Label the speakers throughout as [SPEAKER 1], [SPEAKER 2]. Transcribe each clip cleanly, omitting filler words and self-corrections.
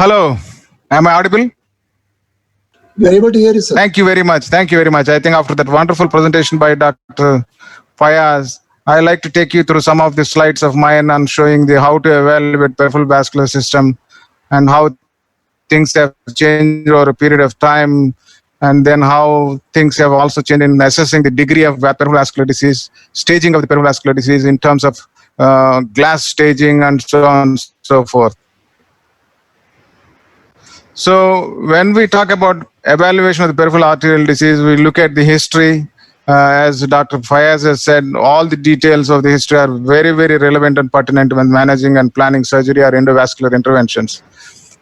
[SPEAKER 1] Hello, am I audible?
[SPEAKER 2] We are able to hear you, sir.
[SPEAKER 1] Thank you very much. Thank you very much. I think after that wonderful presentation by Dr. Fayaz, I like to take you through some of the slides of mine and showing the how to evaluate peripheral vascular system and how things have changed over a period of time, and then how things have also changed in assessing the degree of peripheral vascular disease, staging of the peripheral vascular disease in terms of glass staging and so on and so forth. So when we talk about evaluation of the peripheral arterial disease, we look at the history. As Dr. Fayaz has said, all the details of the history are very, very relevant and pertinent when managing and planning surgery or endovascular interventions.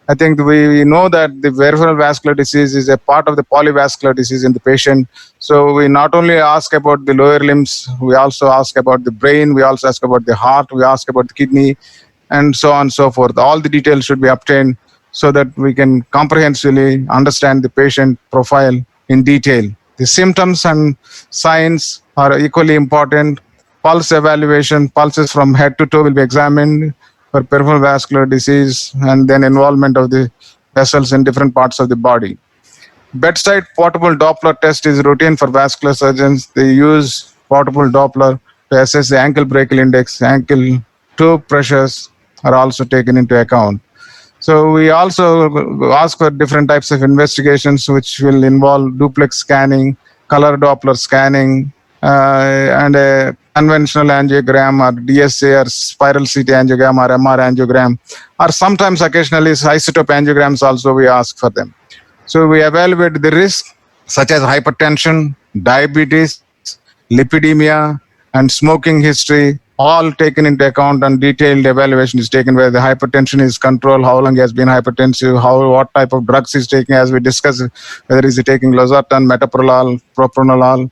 [SPEAKER 1] I think we know that the peripheral vascular disease is a part of the polyvascular disease in the patient. So we not only ask about the lower limbs, we also ask about the brain, we also ask about the heart, we ask about the kidney, and so on and so forth. All the details should be obtained so that we can comprehensively understand the patient profile in detail. The symptoms and signs are equally important. Pulse evaluation, pulses from head to toe will be examined for peripheral vascular disease, and then involvement of the vessels in different parts of the body. Bedside portable Doppler test is routine for vascular surgeons. They use portable Doppler to assess the ankle brachial index. Ankle toe pressures are also taken into account. So we also ask for different types of investigations, which will involve duplex scanning, color Doppler scanning, and a conventional angiogram or DSA or spiral CT angiogram or MR angiogram, or sometimes occasionally isotope angiograms also we ask for them. So we evaluate the risk such as hypertension, diabetes, lipidemia, and smoking history, all taken into account, and detailed evaluation is taken where the hypertension is controlled, how long he has been hypertensive, what type of drugs he's taking, as we discussed, whether he's taking losartan, metoprolol, propranolol,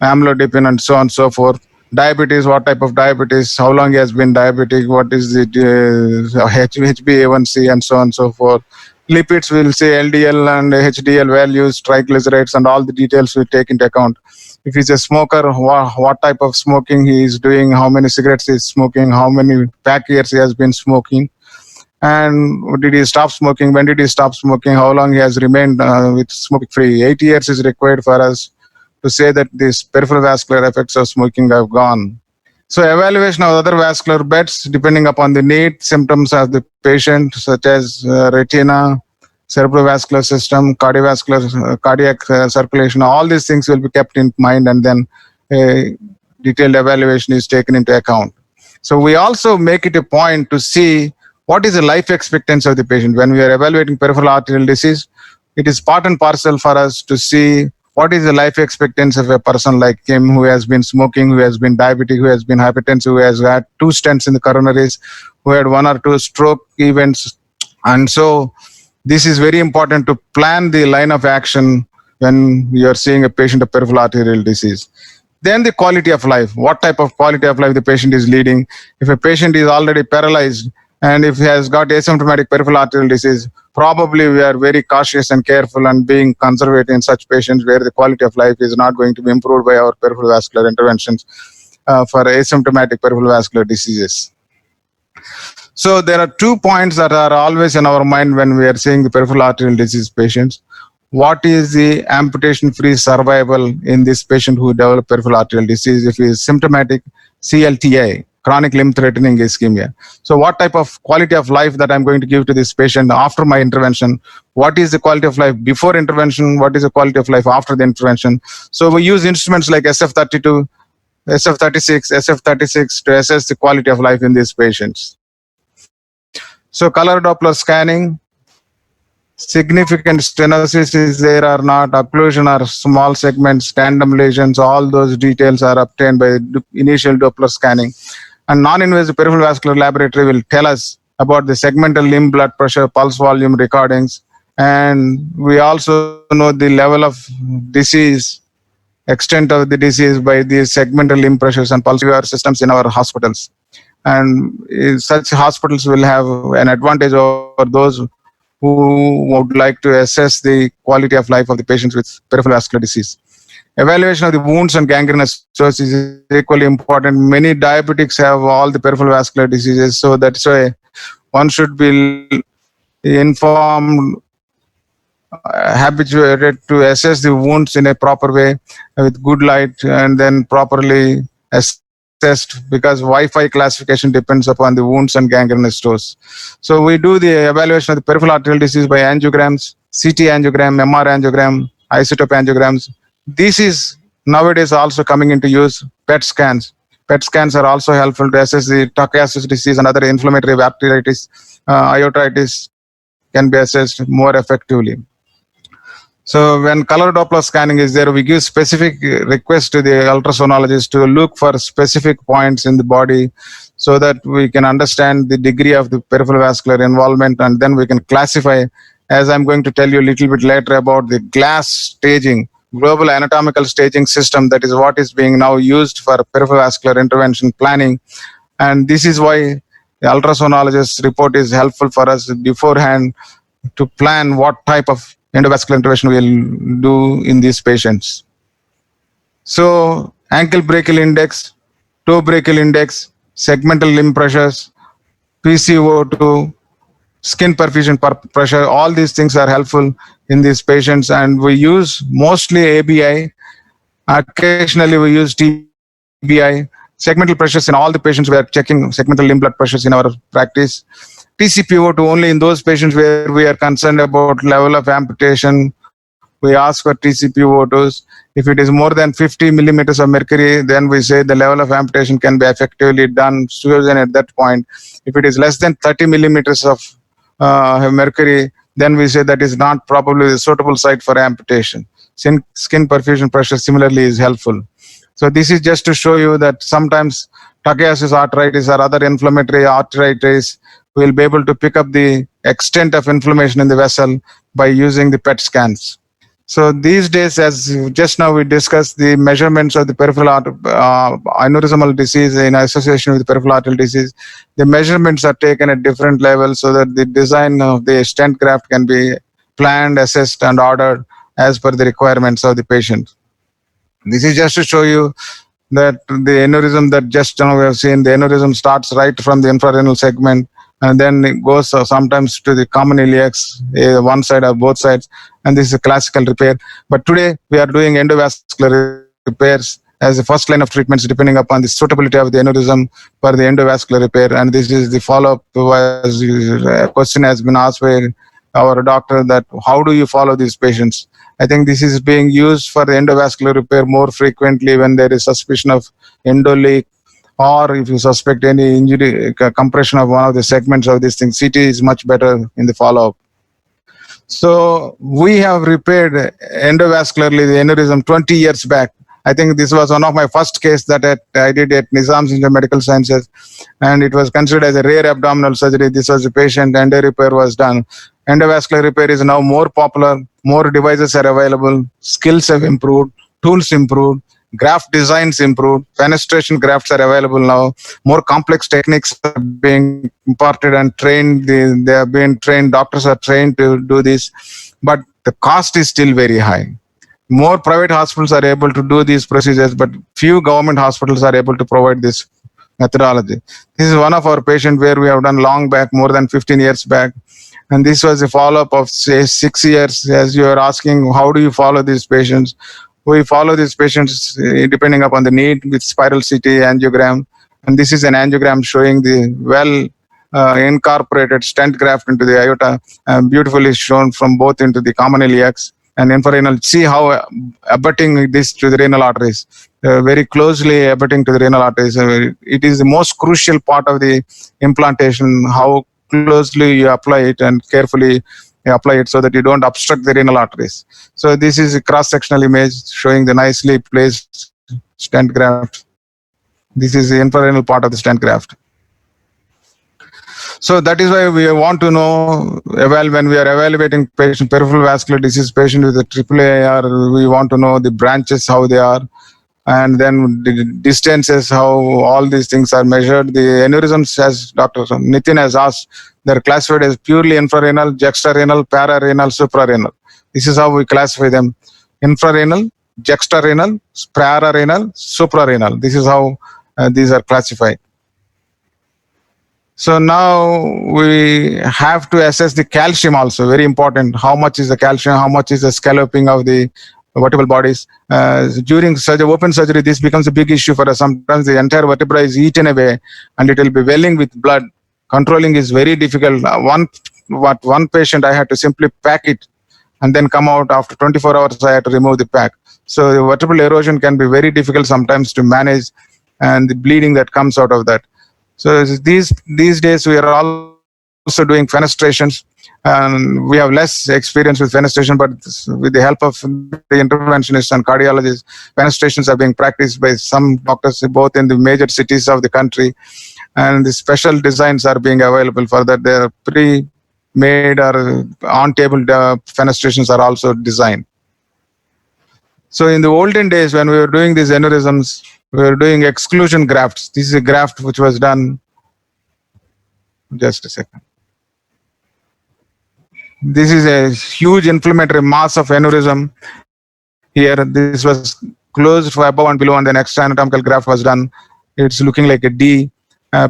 [SPEAKER 1] amlodipine, and so on and so forth. Diabetes, what type of diabetes, how long he has been diabetic, what is the HbA1c, and so on and so forth. Lipids, will say LDL and HDL values, triglycerides, and all the details we take into account. If he's a smoker, what type of smoking he is doing, how many cigarettes he is smoking, how many pack years he has been smoking, and did he stop smoking, when did he stop smoking, how long he has remained with smoking free. 8 years is required for us to say that these peripheral vascular effects of smoking have gone. So evaluation of other vascular beds depending upon the need, symptoms of the patient, such as retina, cerebrovascular system, cardiac circulation, all these things will be kept in mind, and then a detailed evaluation is taken into account. So we also make it a point to see what is the life expectancy of the patient. When we are evaluating peripheral arterial disease, it is part and parcel for us to see what is the life expectancy of a person like him who has been smoking, who has been diabetic, who has been hypertensive, who has had 2 stents in the coronaries, who had 1 or 2 stroke events. And so this is very important to plan the line of action when you are seeing a patient of peripheral arterial disease. Then the quality of life, what type of quality of life the patient is leading. If a patient is already paralyzed and if he has got asymptomatic peripheral arterial disease, probably we are very cautious and careful and being conservative in such patients where the quality of life is not going to be improved by our peripheral vascular interventions for asymptomatic peripheral vascular diseases. So there are 2 points that are always in our mind when we are seeing the peripheral arterial disease patients. What is the amputation-free survival in this patient who developed peripheral arterial disease if he is symptomatic CLTI, chronic limb-threatening ischemia? So what type of quality of life that I'm going to give to this patient after my intervention? What is the quality of life before intervention? What is the quality of life after the intervention? So we use instruments like SF32, SF36, SF36 to assess the quality of life in these patients. So color Doppler scanning, significant stenosis is there or not, occlusion or small segments, tandem lesions, all those details are obtained by initial Doppler scanning. And non-invasive peripheral vascular laboratory will tell us about the segmental limb blood pressure, pulse volume recordings, and we also know the level of disease, extent of the disease by the segmental limb pressures and pulse systems in our hospitals. And such hospitals will have an advantage over those who would like to assess the quality of life of the patients with peripheral vascular disease. Evaluation of the wounds and gangrenous sources is equally important. Many diabetics have all the peripheral vascular diseases, so that's why one should be informed, habituated to assess the wounds in a proper way with good light, and then properly assessed, because Wi-Fi classification depends upon the wounds and gangrenous stores. So we do the evaluation of the peripheral arterial disease by angiograms, CT angiogram, MR angiogram, isotope angiograms. This is nowadays also coming into use. PET scans. PET scans are also helpful to assess the Takayasu disease and other inflammatory vasculitis, iotitis can be assessed more effectively. So when color Doppler scanning is there, we give specific requests to the ultrasonologist to look for specific points in the body so that we can understand the degree of the peripheral vascular involvement, and then we can classify, as I'm going to tell you a little bit later about the GLASS staging, global anatomical staging system, that is what is being now used for peripheral vascular intervention planning. And this is why the ultrasonologist report is helpful for us beforehand to plan what type of endovascular intervention we'll do in these patients. So ankle brachial index, toe brachial index, segmental limb pressures, PCO2, skin perfusion pressure, all these things are helpful in these patients, and we use mostly ABI. Occasionally we use TBI. Segmental pressures in all the patients, we are checking segmental limb blood pressures in our practice. TCPO2 only in those patients where we are concerned about level of amputation. We ask for TCPO2s. If it is more than 50 millimeters of mercury, then we say the level of amputation can be effectively done chosen at that point. If it is less than 30 millimeters of mercury, then we say that is not probably the suitable site for amputation. Skin perfusion pressure similarly is helpful. So this is just to show you that sometimes Takayasu arthritis or other inflammatory arthritis will be able to pick up the extent of inflammation in the vessel by using the PET scans. So these days, as just now we discussed, the measurements of the peripheral aneurysmal disease in association with peripheral arterial disease, the measurements are taken at different levels so that the design of the stent graft can be planned, assessed, and ordered as per the requirements of the patient. This is just to show you that the aneurysm that just now we have seen, the aneurysm starts right from the infrarenal segment, and then it goes sometimes to the common iliacs, one side or both sides, and this is a classical repair. But today we are doing endovascular repairs as the first line of treatments depending upon the suitability of the aneurysm for the endovascular repair. And this is the follow-up. A question has been asked by our doctor that how do you follow these patients? I think this is being used for the endovascular repair more frequently when there is suspicion of endoleak, or if you suspect any injury, compression of one of the segments of this thing. CT is much better in the follow-up. So we have repaired endovascularly the aneurysm 20 years back. I think this was one of my first case that I did at Nizam Institute of Medical Sciences, and it was considered as a rare abdominal surgery. This was a patient, endo repair was done. Endovascular repair is now more popular, more devices are available, skills have improved, tools improved, graft designs improved, fenestration grafts are available now, more complex techniques are being imparted and trained, they have been trained, doctors are trained to do this, but the cost is still very high. More private hospitals are able to do these procedures, but few government hospitals are able to provide this methodology. This is one of our patients where we have done long back, more than 15 years back. And this was a follow-up of, say, 6 years. As you are asking, how do you follow these patients? We follow these patients depending upon the need with spiral CT angiogram. And this is an angiogram showing the incorporated stent graft into the aorta, beautifully shown from both into the common iliacs and infrarenal. See how abutting this to the renal arteries, very closely abutting to the renal arteries. It is the most crucial part of the implantation, how closely you apply it and carefully apply it so that you don't obstruct the renal arteries. So this is a cross-sectional image showing the nicely placed stent graft. This is the infrarenal part of the stent graft. So that is why we want to know, when we are evaluating patient, peripheral vascular disease patient with a AAA, we want to know the branches, how they are, and then the distances, how all these things are measured. The aneurysms, as Dr. Nitin has asked, they're classified as purely infrarenal, juxtarenal, pararenal, suprarenal. This is how we classify them. Infrarenal, juxtarenal, pararenal, suprarenal. This is how these are classified. So now we have to assess the calcium also, very important. How much is the calcium? How much is the scalloping of the vertebral bodies? During open surgery, this becomes a big issue for us. Sometimes the entire vertebra is eaten away and it will be welling with blood. Controlling is very difficult. One patient, I had to simply pack it and then come out after 24 hours. I had to remove the pack. So the vertebral erosion can be very difficult sometimes to manage, and the bleeding that comes out of that. So these days we are also doing fenestrations, and we have less experience with fenestration, but with the help of the interventionists and cardiologists, fenestrations are being practiced by some doctors both in the major cities of the country, and the special designs are being available for that. They are pre-made or on-table fenestrations are also designed. So in the olden days, when we were doing these aneurysms, we were doing exclusion grafts. This is a graft which was done. Just a second. This is a huge inflammatory mass of aneurysm. Here, this was closed for above and below, and the next anatomical graft was done. It's looking like a D.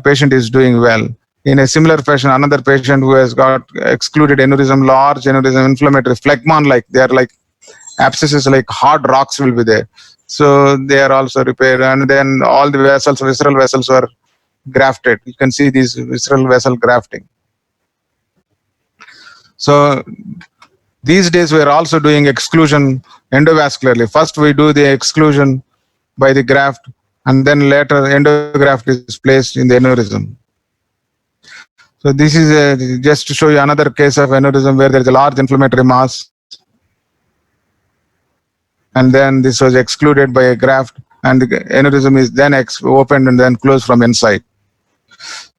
[SPEAKER 1] Patient is doing well. In a similar fashion, another patient who has got excluded aneurysm, large aneurysm, inflammatory, phlegmon-like. They are like abscesses, like hard rocks will be there. So they are also repaired, and then all the vessels, visceral vessels, were grafted. You can see these visceral vessel grafting. So these days we are also doing exclusion endovascularly. First we do the exclusion by the graft, and then later endograft is placed in the aneurysm. So this is just to show you another case of aneurysm where there is a large inflammatory mass, and then this was excluded by a graft, and the aneurysm is then opened and then closed from inside.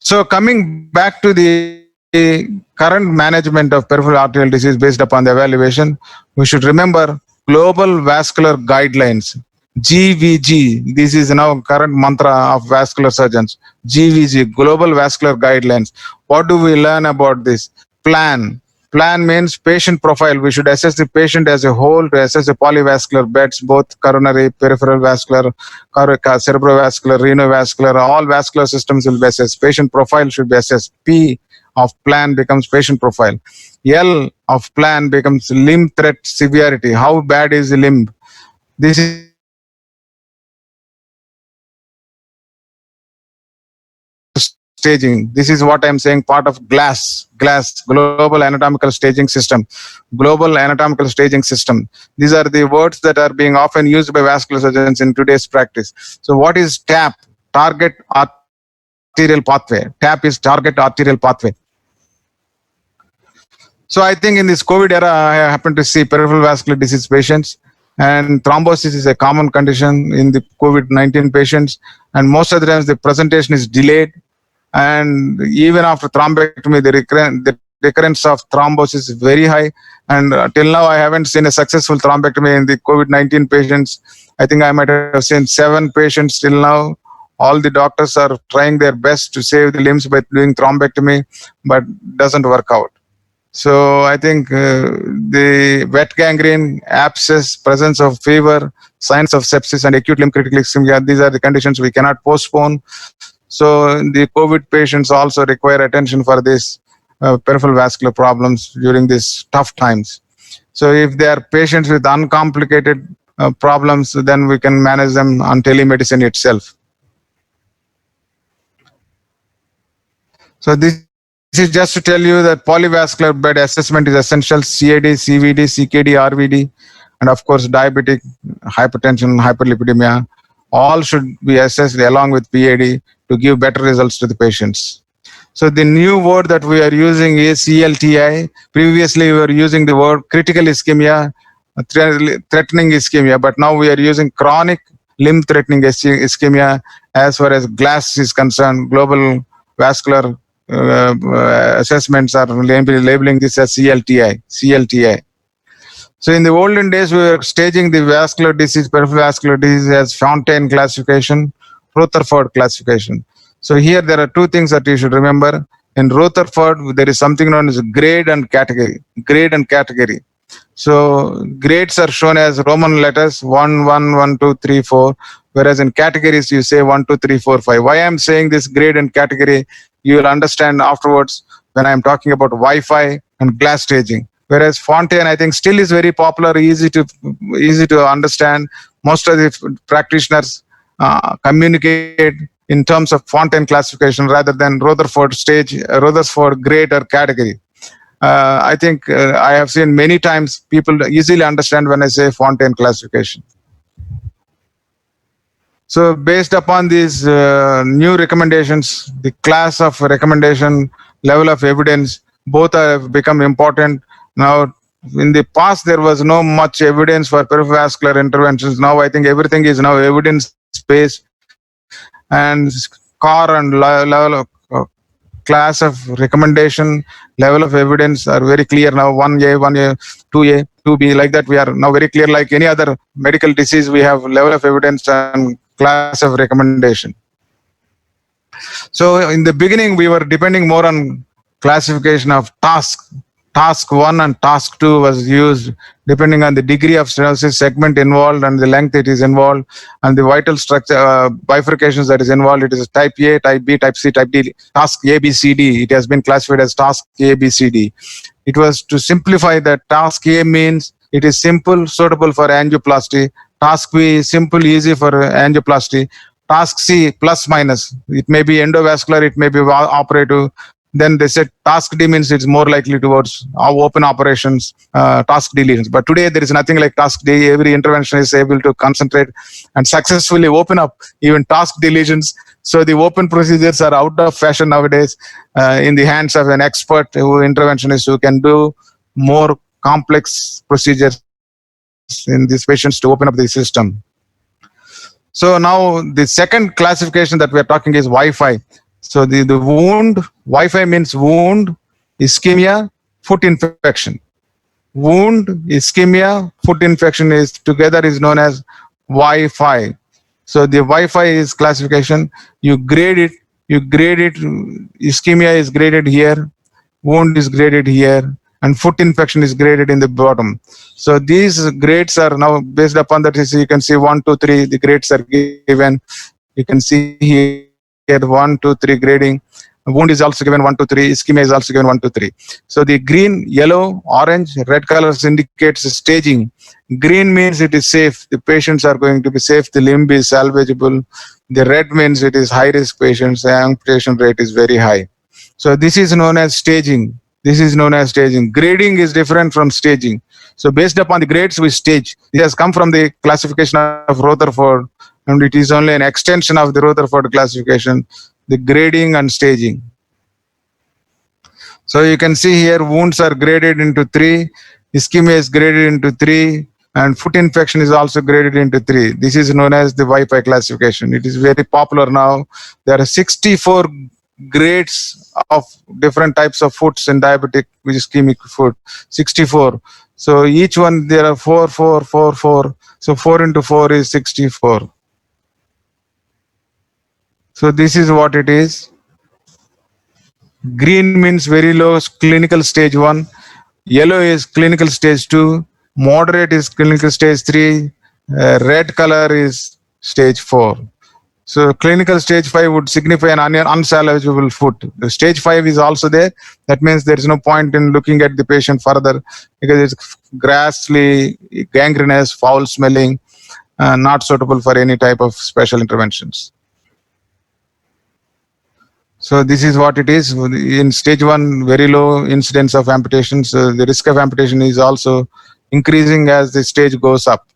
[SPEAKER 1] So coming back to the current management of peripheral arterial disease based upon the evaluation, we should remember Global Vascular Guidelines, GVG. This is now current mantra of vascular surgeons. GVG, Global Vascular Guidelines. What do we learn about this? Plan. Plan means patient profile. We should assess the patient as a whole to assess the polyvascular beds, both coronary, peripheral vascular, cerebrovascular, renovascular, all vascular systems will be assessed. Patient profile should be assessed. P of plan becomes patient profile. L of plan becomes limb threat severity. How bad is the limb? This is staging. This is what I'm saying, part of GLASS, Global Anatomical Staging System. Global Anatomical Staging System. These are the words that are being often used by vascular surgeons in today's practice. So what is TAP? Target arterial pathway. TAP is target arterial pathway. So I think in this COVID era, I happen to see peripheral vascular disease patients, and thrombosis is a common condition in the COVID-19 patients, and most of the times the presentation is delayed. And even after thrombectomy, the recurrence of thrombosis is very high. And till now, I haven't seen a successful thrombectomy in the COVID-19 patients. I think I might have seen 7 patients till now. All the doctors are trying their best to save the limbs by doing thrombectomy, but doesn't work out. So I think the wet gangrene, abscess, presence of fever, signs of sepsis, and acute limb critical ischemia, these are the conditions we cannot postpone. So the COVID patients also require attention for these peripheral vascular problems during these tough times. So if they are patients with uncomplicated problems, then we can manage them on telemedicine itself. So this is just to tell you that polyvascular bed assessment is essential. CAD, CVD, CKD, RVD, and of course diabetic, hypertension, hyperlipidemia, all should be assessed along with PAD to give better results to the patients. So the new word that we are using is CLTI. Previously we were using the word critical ischemia, threatening ischemia, but now we are using chronic limb threatening ischemia as far as GLASS is concerned. Global Vascular assessments are labeling this as CLTI. So in the olden days, we were staging the vascular disease, peripheral vascular disease as Fontaine classification, Rutherford classification. So here there are 2 things that you should remember. In Rutherford, there is something known as grade and category. So grades are shown as Roman letters 1, 1, 1, 2, 3, 4. Whereas in categories, you say 1, 2, 3, 4, 5. Why I'm saying this grade and category, you will understand afterwards when I'm talking about Wi-Fi and glass staging. Whereas Fontaine, I think, still is very popular, easy to understand. Most of the practitioners communicate in terms of Fontaine classification rather than Rutherford grade or category. I think I have seen many times people easily understand when I say Fontaine classification. So based upon these new recommendations, the class of recommendation, level of evidence, both have become important. Now, in the past, there was no much evidence for peripheral interventions. Now, I think everything is now evidence-based, and core and level of class of recommendation, level of evidence are very clear now. 1A, 1A, 2A, 2B, like that. We are now very clear. Like any other medical disease, we have level of evidence and class of recommendation. So in the beginning, we were depending more on classification of task. Task 1 and task 2 was used depending on the degree of stenosis segment involved and the length it is involved and the vital structure bifurcations that is involved. It is type A, type B, type C, type D. Task A, B, C, D. It has been classified as task A, B, C, D. It was to simplify that. Task A means it is simple, suitable for angioplasty. Task B is simple, easy for angioplasty. Task C, plus minus. It may be endovascular, it may be operative. Then they said task D means it's more likely towards open operations, task D lesions. But today there is nothing like task D. Every intervention is able to concentrate and successfully open up even task D lesions. So the open procedures are out of fashion nowadays in the hands of an expert interventionist who can do more complex procedures in these patients to open up the system. So now the second classification that we are talking is Wi-Fi. So the wound, Wi-Fi means wound, ischemia, foot infection. Wound, ischemia, foot infection is together is known as Wi-Fi. So the Wi-Fi is classification. You grade it. Ischemia is graded here, wound is graded here, and foot infection is graded in the bottom. So these grades are now based upon that. You can see 1, 2, 3. The grades are given. You can see here 1, 2, 3 grading. Wound is also given 1, 2, 3. Ischemia is also given 1, 2, 3. So the green, yellow, orange, red colors indicates staging. Green means it is safe. The patients are going to be safe. The limb is salvageable. The red means it is high risk patients. The amputation rate is very high. So this is known as staging. Grading is different from staging. So based upon the grades, we stage. It has come from the classification of Rutherford, and it is only an extension of the Rutherford classification, the grading and staging. So you can see here, wounds are graded into 3, ischemia is graded into 3, and foot infection is also graded into 3. This is known as the Wi-Fi classification. It is very popular now. There are 64 grades of different types of foots in diabetic ischemic foot. 64. So each one there are 4, 4, 4, 4. So 4 into 4 is 64. So this is what it is. Green means very low, clinical stage 1. Yellow is clinical stage 2. Moderate is clinical stage 3. Red color is stage 4. So clinical stage 5 would signify an unsalvageable foot. The stage 5 is also there. That means there is no point in looking at the patient further because it's grassy, gangrenous, foul smelling, not suitable for any type of special interventions. So this is what it is. In stage 1, very low incidence of amputations. The risk of amputation is also increasing as the stage goes up.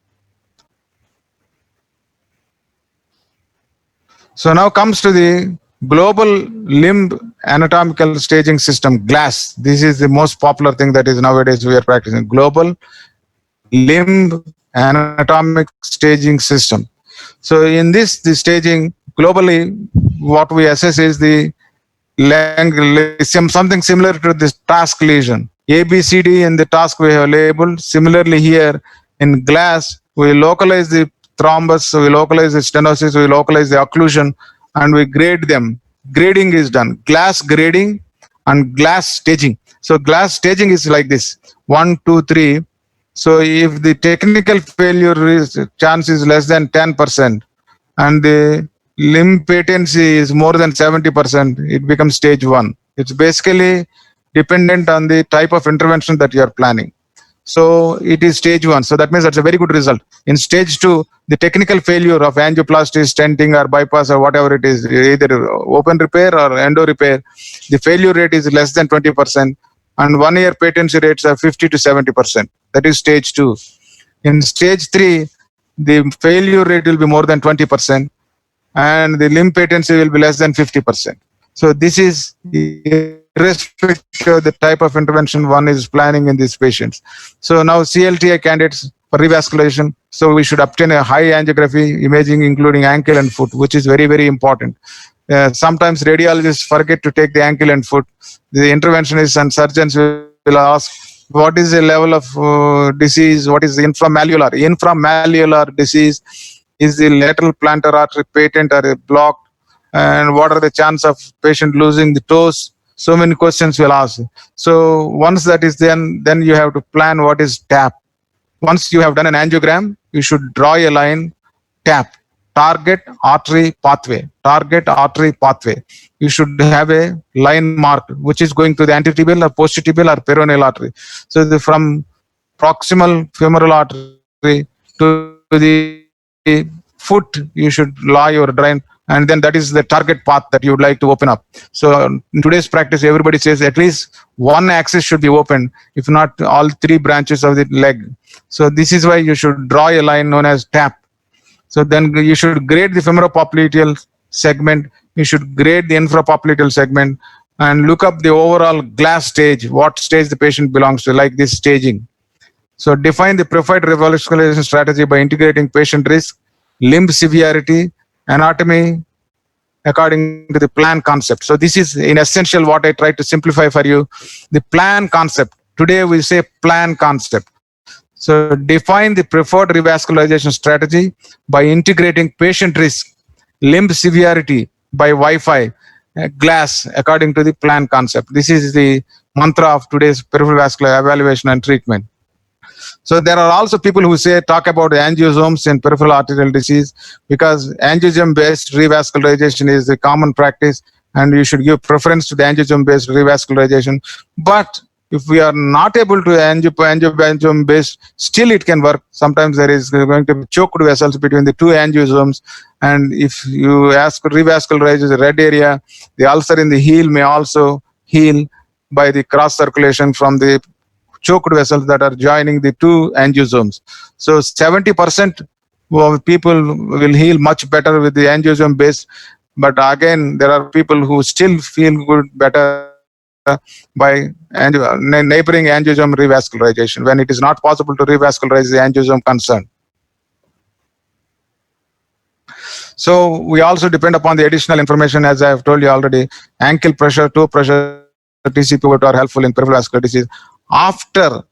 [SPEAKER 1] So now comes to the global limb anatomical staging system, GLASS. This is the most popular thing that is nowadays we are practicing. Global limb anatomic staging system. So in this, the staging globally, what we assess is the length, something similar to this task lesion. ABCD in the task we have labeled. Similarly here in GLASS, we localize the thrombus, we localize the stenosis, we localize the occlusion, and we grade them. Grading is done. GLASS grading and GLASS staging. So GLASS staging is like this. 1, 2, 3. So if the technical failure chance is less than 10% and the limb patency is more than 70%, it becomes stage 1. It's basically dependent on the type of intervention that you are planning. So it is stage 1. So that means that's a very good result. In stage 2, the technical failure of angioplasty, stenting or bypass or whatever it is, either open repair or endo repair, the failure rate is less than 20% and 1 year patency rates are 50 to 70%. That is stage 2. In stage 3, the failure rate will be more than 20% and the limb patency will be less than 50%. So this is irrespective of the type of intervention one is planning in these patients. So now CLTI candidates for revascularization. So we should obtain a high angiography imaging, including ankle and foot, which is very, very important. Sometimes radiologists forget to take the ankle and foot. The interventionists and surgeons will ask, what is the level of disease? What is the inframalleolar? Inframalleolar disease is the lateral plantar artery patent or blocked, and what are the chance of patient losing the toes? So many questions will ask. So once that is then you have to plan what is TAP. Once you have done an angiogram, you should draw a line, TAP, target artery pathway. Target artery pathway. You should have a line marked, which is going to the anteritibial or postitibial or peroneal artery. So from proximal femoral artery to the foot, you should lie your drain, and then that is the target path that you would like to open up. So in today's practice, everybody says at least one axis should be open, if not all 3 branches of the leg. So this is why you should draw a line known as TAP. So then you should grade the femoropopliteal segment, you should grade the infrapopliteal segment, and look up the overall glass stage, what stage the patient belongs to, like this staging. So define the preferred revascularization strategy by integrating patient risk, limb severity, anatomy according to the plan concept. So this is in essential what I try to simplify for you. The plan concept. Today we say plan concept. So define the preferred revascularization strategy by integrating patient risk, limb severity by Wi-Fi, glass according to the plan concept. This is the mantra of today's peripheral vascular evaluation and treatment. So there are also people who talk about angiosomes in peripheral arterial disease, because angiogen-based revascularization is the common practice, and you should give preference to the angiogen-based revascularization. But if we are not able to angiogen-based, still it can work. Sometimes there is going to be choked vessels between the 2 angiosomes, and if you ask to revascularize the red area, the ulcer in the heel may also heal by the cross circulation from the choked vessels that are joining the 2 angiosomes. So 70% of people will heal much better with the angiogen base, but again there are people who still feel good better by neighboring angiosome revascularization when it is not possible to revascularize the angiosome concerned. So we also depend upon the additional information, as I have told you already. Ankle pressure, toe pressure, TCP are helpful in peripheral vascular disease. After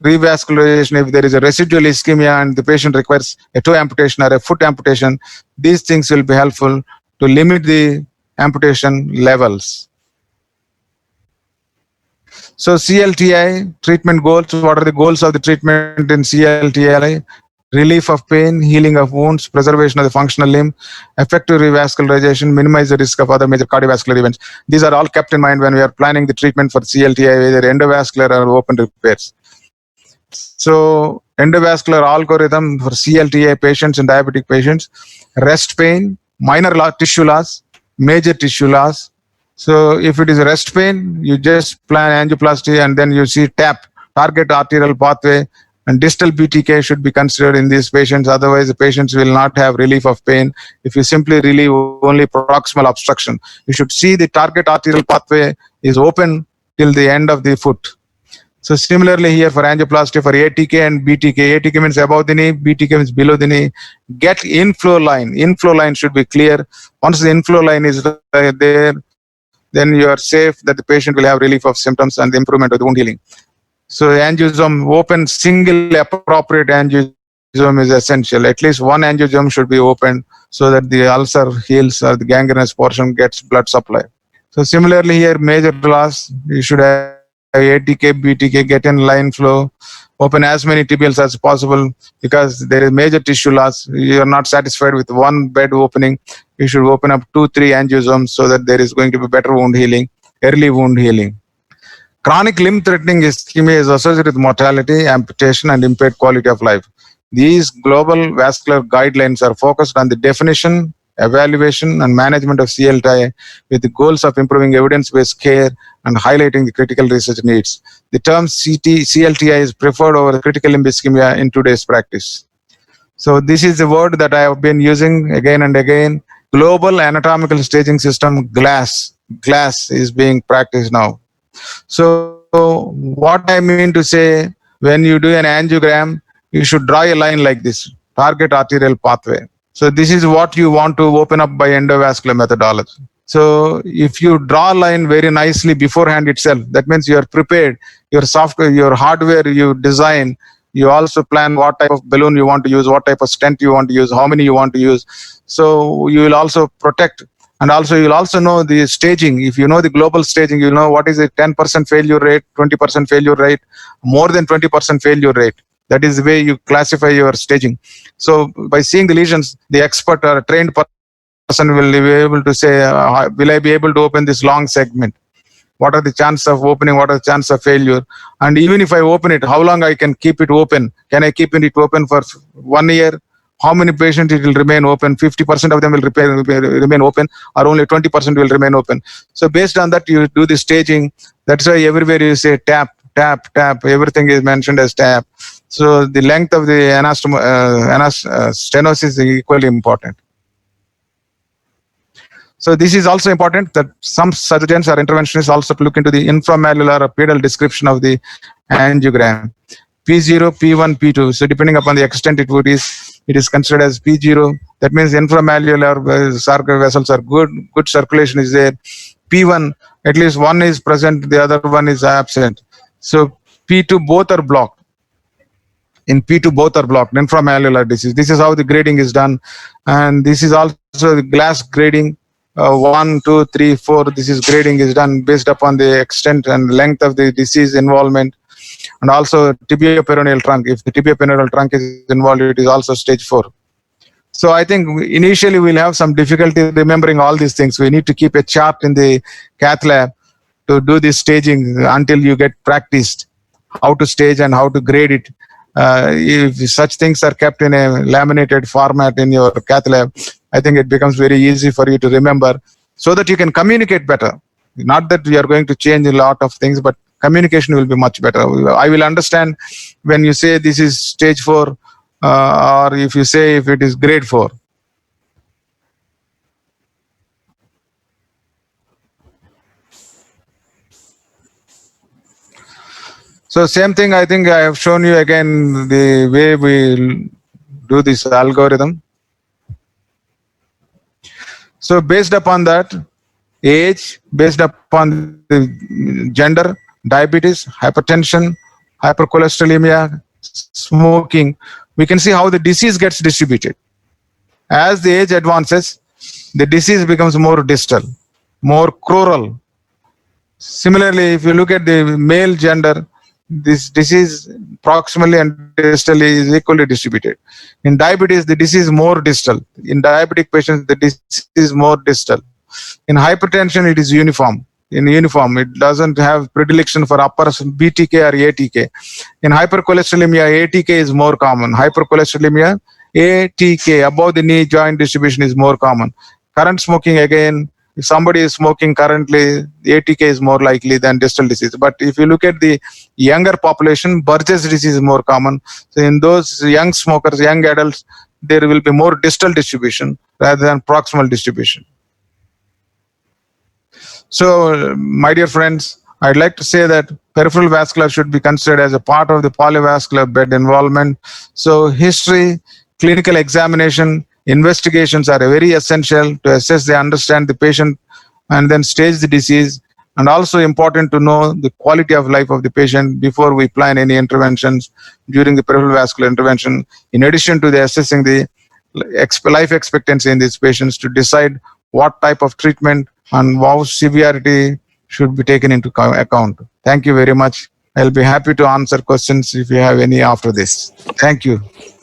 [SPEAKER 1] revascularization, if there is a residual ischemia and the patient requires a toe amputation or a foot amputation, these things will be helpful to limit the amputation levels. So CLTI treatment goals. What are the goals of the treatment in CLTI? Relief of pain, healing of wounds, preservation of the functional limb, effective revascularization, minimize the risk of other major cardiovascular events. These are all kept in mind when we are planning the treatment for CLTI, either endovascular or open repairs. So endovascular algorithm for CLTI patients and diabetic patients: rest pain, minor tissue loss, major tissue loss. So if it is rest pain, you just plan angioplasty and then you see TAP, target arterial pathway, and distal BTK should be considered in these patients. Otherwise, the patients will not have relief of pain if you simply relieve only proximal obstruction. You should see the target arterial pathway is open till the end of the foot. So similarly here for angioplasty for ATK and BTK, ATK means above the knee, BTK means below the knee. Get inflow line. Inflow line should be clear. Once the inflow line is there, then you are safe that the patient will have relief of symptoms and the improvement of the wound healing. So angiosome, open single appropriate angiosome is essential. At least one angiosome should be opened so that the ulcer heals or the gangrenous portion gets blood supply. So similarly here, major loss, you should have ATK, BTK, get in line flow, open as many tibials as possible because there is major tissue loss. You are not satisfied with one bed opening. You should open up 2-3 angiosomes so that there is going to be better wound healing, early wound healing. Chronic limb-threatening ischemia is associated with mortality, amputation, and impaired quality of life. These global vascular guidelines are focused on the definition, evaluation, and management of CLTI with the goals of improving evidence-based care and highlighting the critical research needs. The term CLTI is preferred over critical limb ischemia in today's practice. So this is the word that I have been using again and again. Global Anatomical Staging System, GLASS. GLASS is being practiced now. So what I mean to say, when you do an angiogram, you should draw a line like this, target arterial pathway. So this is what you want to open up by endovascular methodology. So if you draw a line very nicely beforehand itself, that means you are prepared, your software, your hardware you design, you also plan what type of balloon you want to use, what type of stent you want to use, how many you want to use. So you will also protect. And also, you'll also know the staging. If you know the global staging, you'll know what is the 10% failure rate, 20% failure rate, more than 20% failure rate. That is the way you classify your staging. So by seeing the lesions, the expert or a trained person will be able to say, will I be able to open this long segment? What are the chances of opening? What are the chances of failure? And even if I open it, how long I can keep it open? Can I keep it open for 1 year? How many patients it will remain open? 50% of them will remain open, or only 20% will remain open. So based on that, you do the staging. That's why everywhere you say tap, tap, tap. Everything is mentioned as tap. So the length of the stenosis is equally important. So this is also important that some surgeons or interventionists also look into the inframallular or pedal description of the angiogram. P0, P1, P2. So depending upon the extent it is considered as P0. That means inframallular vessels are good circulation is there. P1, at least one is present, the other one is absent. So P2, both are blocked. In P2, both are blocked, inframallular disease. This is how the grading is done. And this is also the GLASS grading. 1, 2, 3, 4. This is grading is done based upon the extent and length of the disease involvement. And also tibioperoneal trunk. If the tibioperoneal trunk is involved, it is also stage 4. So I think initially we'll have some difficulty remembering all these things. We need to keep a chart in the cath lab to do this staging until you get practiced how to stage and how to grade it. If such things are kept in a laminated format in your cath lab, I think it becomes very easy for you to remember so that you can communicate better. Not that we are going to change a lot of things, but communication will be much better. I will understand when you say this is stage 4 or if you say if it is grade 4. So same thing, I think I have shown you again the way we do this algorithm. So based upon that, age, based upon the gender, diabetes, hypertension, hypercholesterolemia, smoking, we can see how the disease gets distributed. As the age advances, the disease becomes more distal, more crural. Similarly, if you look at the male gender, this disease proximally and distally is equally distributed. In diabetes, the disease is more distal. In diabetic patients, the disease is more distal. In hypertension, it is uniform. It doesn't have predilection for upper BTK or ATK. In hypercholesterolemia, ATK is more common. Hypercholesterolemia, ATK, above the knee joint distribution is more common. Current smoking, again, if somebody is smoking currently, the ATK is more likely than distal disease. But if you look at the younger population, Burgess disease is more common. So in those young smokers, young adults, there will be more distal distribution rather than proximal distribution. So, my dear friends, I'd like to say that peripheral vascular should be considered as a part of the polyvascular bed involvement. So, history, clinical examination, investigations are very essential to assess the understand the patient and then stage the disease, and also important to know the quality of life of the patient before we plan any interventions during the peripheral vascular intervention, in addition to the assessing the life expectancy in these patients to decide what type of treatment and how severity should be taken into account. Thank Thank you very much. I'll be happy to answer questions if you have any after this. Thank you.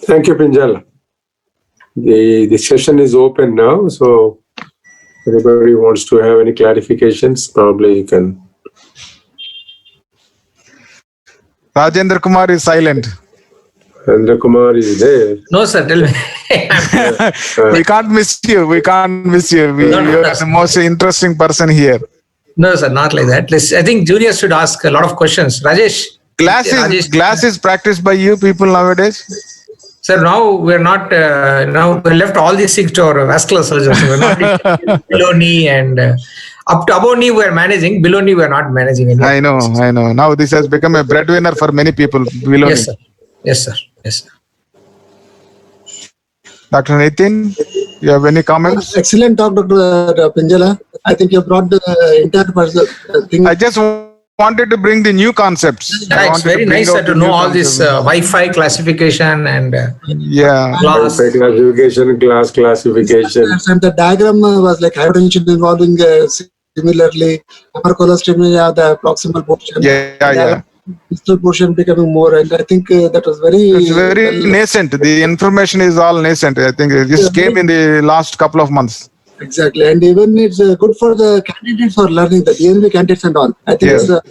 [SPEAKER 3] Thank you, Pinjal. The session is open now, so anybody wants to have any clarifications, probably you can.
[SPEAKER 1] Rajendra Kumar is silent.
[SPEAKER 3] Andra Kumar is there.
[SPEAKER 4] No, sir, tell me.
[SPEAKER 1] We can't miss you. We can't miss you.
[SPEAKER 4] No,
[SPEAKER 1] You are the most interesting person here.
[SPEAKER 4] No, sir, not like that. I think juniors should ask a lot of questions. Rajesh.
[SPEAKER 1] Glass is practiced by you people nowadays.
[SPEAKER 4] Sir, now we're not, now we left all these things to our vascular surgeons. We're not below knee and up to above knee we're managing, below knee we're not managing any.
[SPEAKER 1] I know. Now this has become a breadwinner for many people. Below
[SPEAKER 4] Yes,
[SPEAKER 1] me.
[SPEAKER 4] sir. Yes, sir. Yes, sir.
[SPEAKER 1] Dr. Nitin, you have any comments?
[SPEAKER 2] Excellent talk, Dr. Pinjala. I think you brought the entire thing.
[SPEAKER 1] I just wanted to bring the new concepts. I
[SPEAKER 4] Yeah, it's
[SPEAKER 1] wanted
[SPEAKER 4] very
[SPEAKER 1] bring
[SPEAKER 4] nice,
[SPEAKER 1] out
[SPEAKER 4] sir,
[SPEAKER 1] the
[SPEAKER 4] to know
[SPEAKER 1] new
[SPEAKER 4] all this
[SPEAKER 1] concepts.
[SPEAKER 4] Wi-Fi classification and
[SPEAKER 1] Yeah.
[SPEAKER 4] class.
[SPEAKER 3] Classification, class classification.
[SPEAKER 2] And the diagram was like hypertension involving similarly hypercholesteremia, the proximal portion.
[SPEAKER 1] Yeah.
[SPEAKER 2] Distal portion becoming more, and I think that was very.
[SPEAKER 1] It's very nascent. The information is all nascent. I think this came in the last couple of months.
[SPEAKER 2] Exactly, and even it's good for the candidates for learning, the DNB candidates and all. I think it's a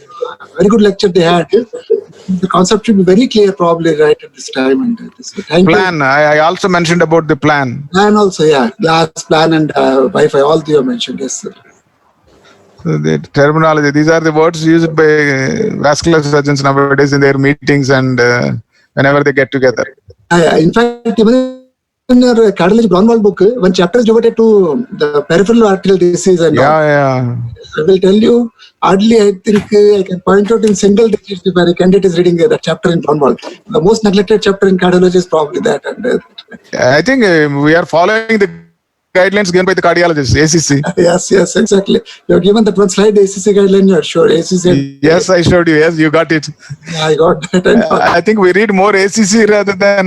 [SPEAKER 2] very good lecture they had. The concept should be very clear, probably right at this time. And thank
[SPEAKER 1] Plan. I also mentioned about the plan.
[SPEAKER 2] Plan also, yeah, glass plan and Wi-Fi, all you have mentioned. Yes, sir.
[SPEAKER 1] So the terminology. These are the words used by vascular surgeons nowadays in their meetings and whenever they get together.
[SPEAKER 2] In fact, even in your cardiology Brownwald book, one chapter is devoted to the peripheral arterial disease and all.
[SPEAKER 1] Yeah.
[SPEAKER 2] I will tell you, hardly I think I can point out in single digits if a candidate is reading that chapter in Brownwald. The most neglected chapter in cardiology is probably that. And
[SPEAKER 1] I think we are following the guidelines given by the cardiologists, ACC.
[SPEAKER 2] yes, exactly. You have given that one slide, ACC guideline, you are sure. ACC.
[SPEAKER 1] Yes, I showed you. Yes, you got it.
[SPEAKER 2] Yeah, I got that.
[SPEAKER 1] I think we read more ACC rather than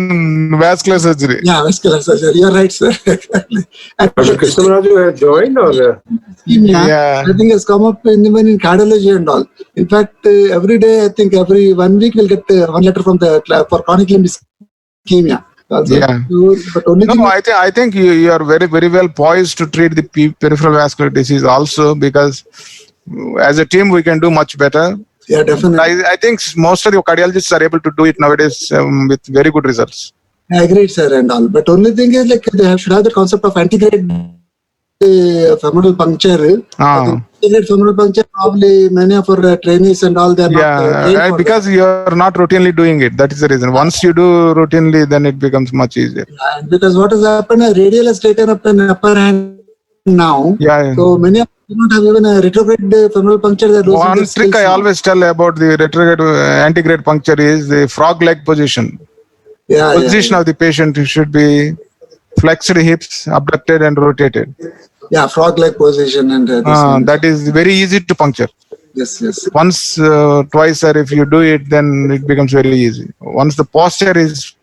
[SPEAKER 1] vascular surgery.
[SPEAKER 2] Yeah, vascular surgery. You are right, sir. Exactly. And
[SPEAKER 3] Dr. Krishnaraju has joined or?
[SPEAKER 2] I think has come up even in cardiology and all. In fact, every day, I think every 1 week we'll get one letter from the for chronic limb ischemia. Also.
[SPEAKER 1] Yeah.
[SPEAKER 2] But only thing
[SPEAKER 1] I think you are very, very well poised to treat the peripheral vascular disease also, because as a team we can do much better.
[SPEAKER 2] Yeah, definitely.
[SPEAKER 1] I think most of the cardiologists are able to do it nowadays with very good results.
[SPEAKER 2] I agree, sir, and all. But only thing is like they should have the concept of antegrade femoral puncture. Antegrade femoral puncture, probably many of our trainees and all, they are not trained for
[SPEAKER 1] because
[SPEAKER 2] that.
[SPEAKER 1] you are not routinely doing it. That is the reason. Once you do routinely, then it becomes much easier.
[SPEAKER 2] And because what has happened, a radial has taken up an upper hand now.
[SPEAKER 1] Yeah.
[SPEAKER 2] So many of them don't have even a retrograde femoral puncture. They're losing
[SPEAKER 1] One
[SPEAKER 2] their
[SPEAKER 1] trick
[SPEAKER 2] skills
[SPEAKER 1] I
[SPEAKER 2] now.
[SPEAKER 1] always tell about the retrograde antegrade puncture is the frog leg position.
[SPEAKER 2] Yeah,
[SPEAKER 1] Position of the patient should be flexed hips, abducted and rotated.
[SPEAKER 2] yeah, frog leg position and this one.
[SPEAKER 1] That is very easy to puncture.
[SPEAKER 2] Yes.
[SPEAKER 1] Once, twice, or if you do it, then it becomes very easy. Once the posture is,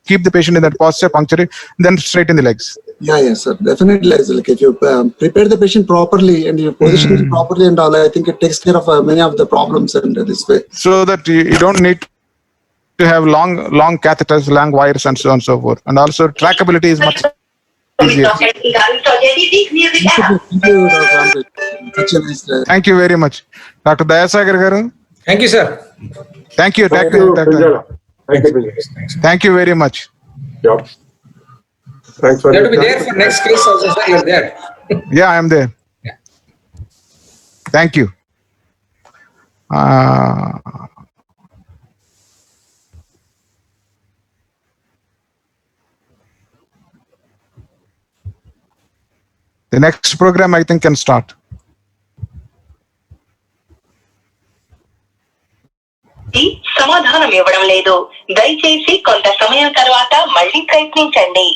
[SPEAKER 1] keep the patient in that posture, puncture it, then straighten the legs.
[SPEAKER 2] Yeah, sir. Definitely. Like if you prepare the patient properly and you position it properly and all, I think it takes care of many of the problems and this way.
[SPEAKER 1] So that you don't need to have long catheters, long wires, and so on and so forth. And also trackability is much easier.
[SPEAKER 2] Thank you, Dr. Amrit. Such a nice.
[SPEAKER 1] Thank you very much. Dr. Dayasagar garu.
[SPEAKER 4] Thank you, sir.
[SPEAKER 3] Thank you, Pinjala. Thank you, Pinjala.
[SPEAKER 1] Thank you very much.
[SPEAKER 3] Yeah. Thanks for
[SPEAKER 4] You have to
[SPEAKER 3] your
[SPEAKER 4] be there
[SPEAKER 3] time.
[SPEAKER 4] for next case also, sir. You're there.
[SPEAKER 1] Yeah, I am there.
[SPEAKER 4] Yeah.
[SPEAKER 1] Thank you. The next program I think can start.
[SPEAKER 5] సమాధానం ఇవ్వడం లేదు. దయచేసి కొంత సమయం తర్వాత మళ్ళీ ప్రయత్నించండి.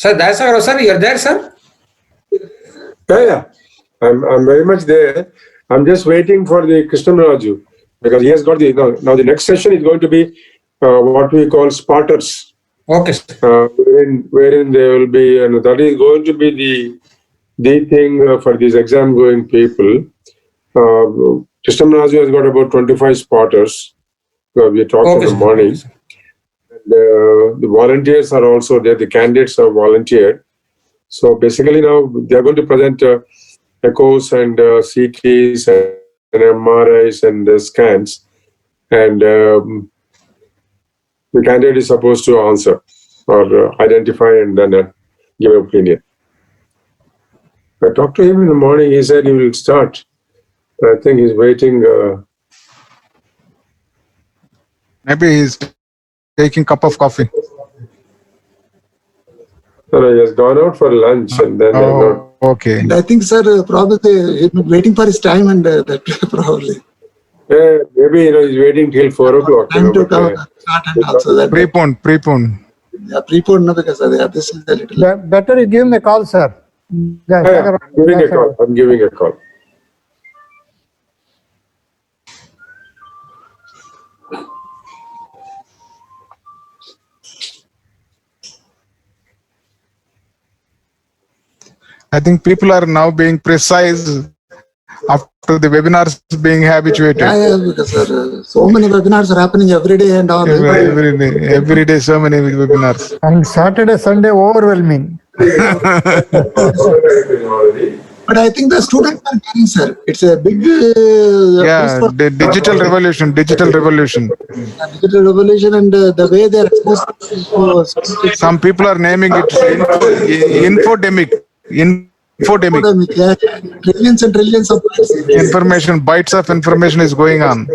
[SPEAKER 4] Sir, Dayasagar sir, you're there, sir?
[SPEAKER 3] Yeah. I'm very much there. I'm just waiting for the Krishnaraju because he has got the now the next session is going to be what we call spotters.
[SPEAKER 4] Okay, sir.
[SPEAKER 3] Wherein there will be, and that is going to be the thing for these exam going people. Krishnaraju has got about 25 spotters. We talked in
[SPEAKER 4] Okay,
[SPEAKER 3] the
[SPEAKER 4] sir.
[SPEAKER 3] morning.
[SPEAKER 4] Okay, sir.
[SPEAKER 3] The volunteers are also there. The candidates are volunteered. So basically now they are going to present echoes and CTs and MRIs and scans, and the candidate is supposed to answer or identify and then give an opinion. I talked to him in the morning. He said he will start. I think he's waiting.
[SPEAKER 1] Maybe he's taking cup of coffee.
[SPEAKER 3] No, he has gone out for lunch and then
[SPEAKER 1] Oh, okay.
[SPEAKER 2] And I think, sir, probably he's waiting for his time, and that probably
[SPEAKER 3] maybe he's waiting till 4 o'clock.
[SPEAKER 2] time to
[SPEAKER 3] but,
[SPEAKER 2] come start, and also that
[SPEAKER 1] Prepone.
[SPEAKER 2] preponed, no, because this is a little.
[SPEAKER 6] Better you give him a call, sir.
[SPEAKER 3] I'm giving a call.
[SPEAKER 1] I think people are now being precise after the webinars being habituated.
[SPEAKER 2] Yeah, because so many webinars are happening every day and all.
[SPEAKER 1] Every day, so many webinars.
[SPEAKER 6] And Saturday, Sunday, overwhelming.
[SPEAKER 2] But I think the students are getting, sir. It's a big
[SPEAKER 1] Yeah,
[SPEAKER 2] push for
[SPEAKER 1] the digital revolution.
[SPEAKER 2] digital revolution, and the way they are exposed to
[SPEAKER 1] Some people are naming it infodemic.
[SPEAKER 2] Infodemic, yeah. Trillions and trillions of
[SPEAKER 1] Information, bytes of information is going on.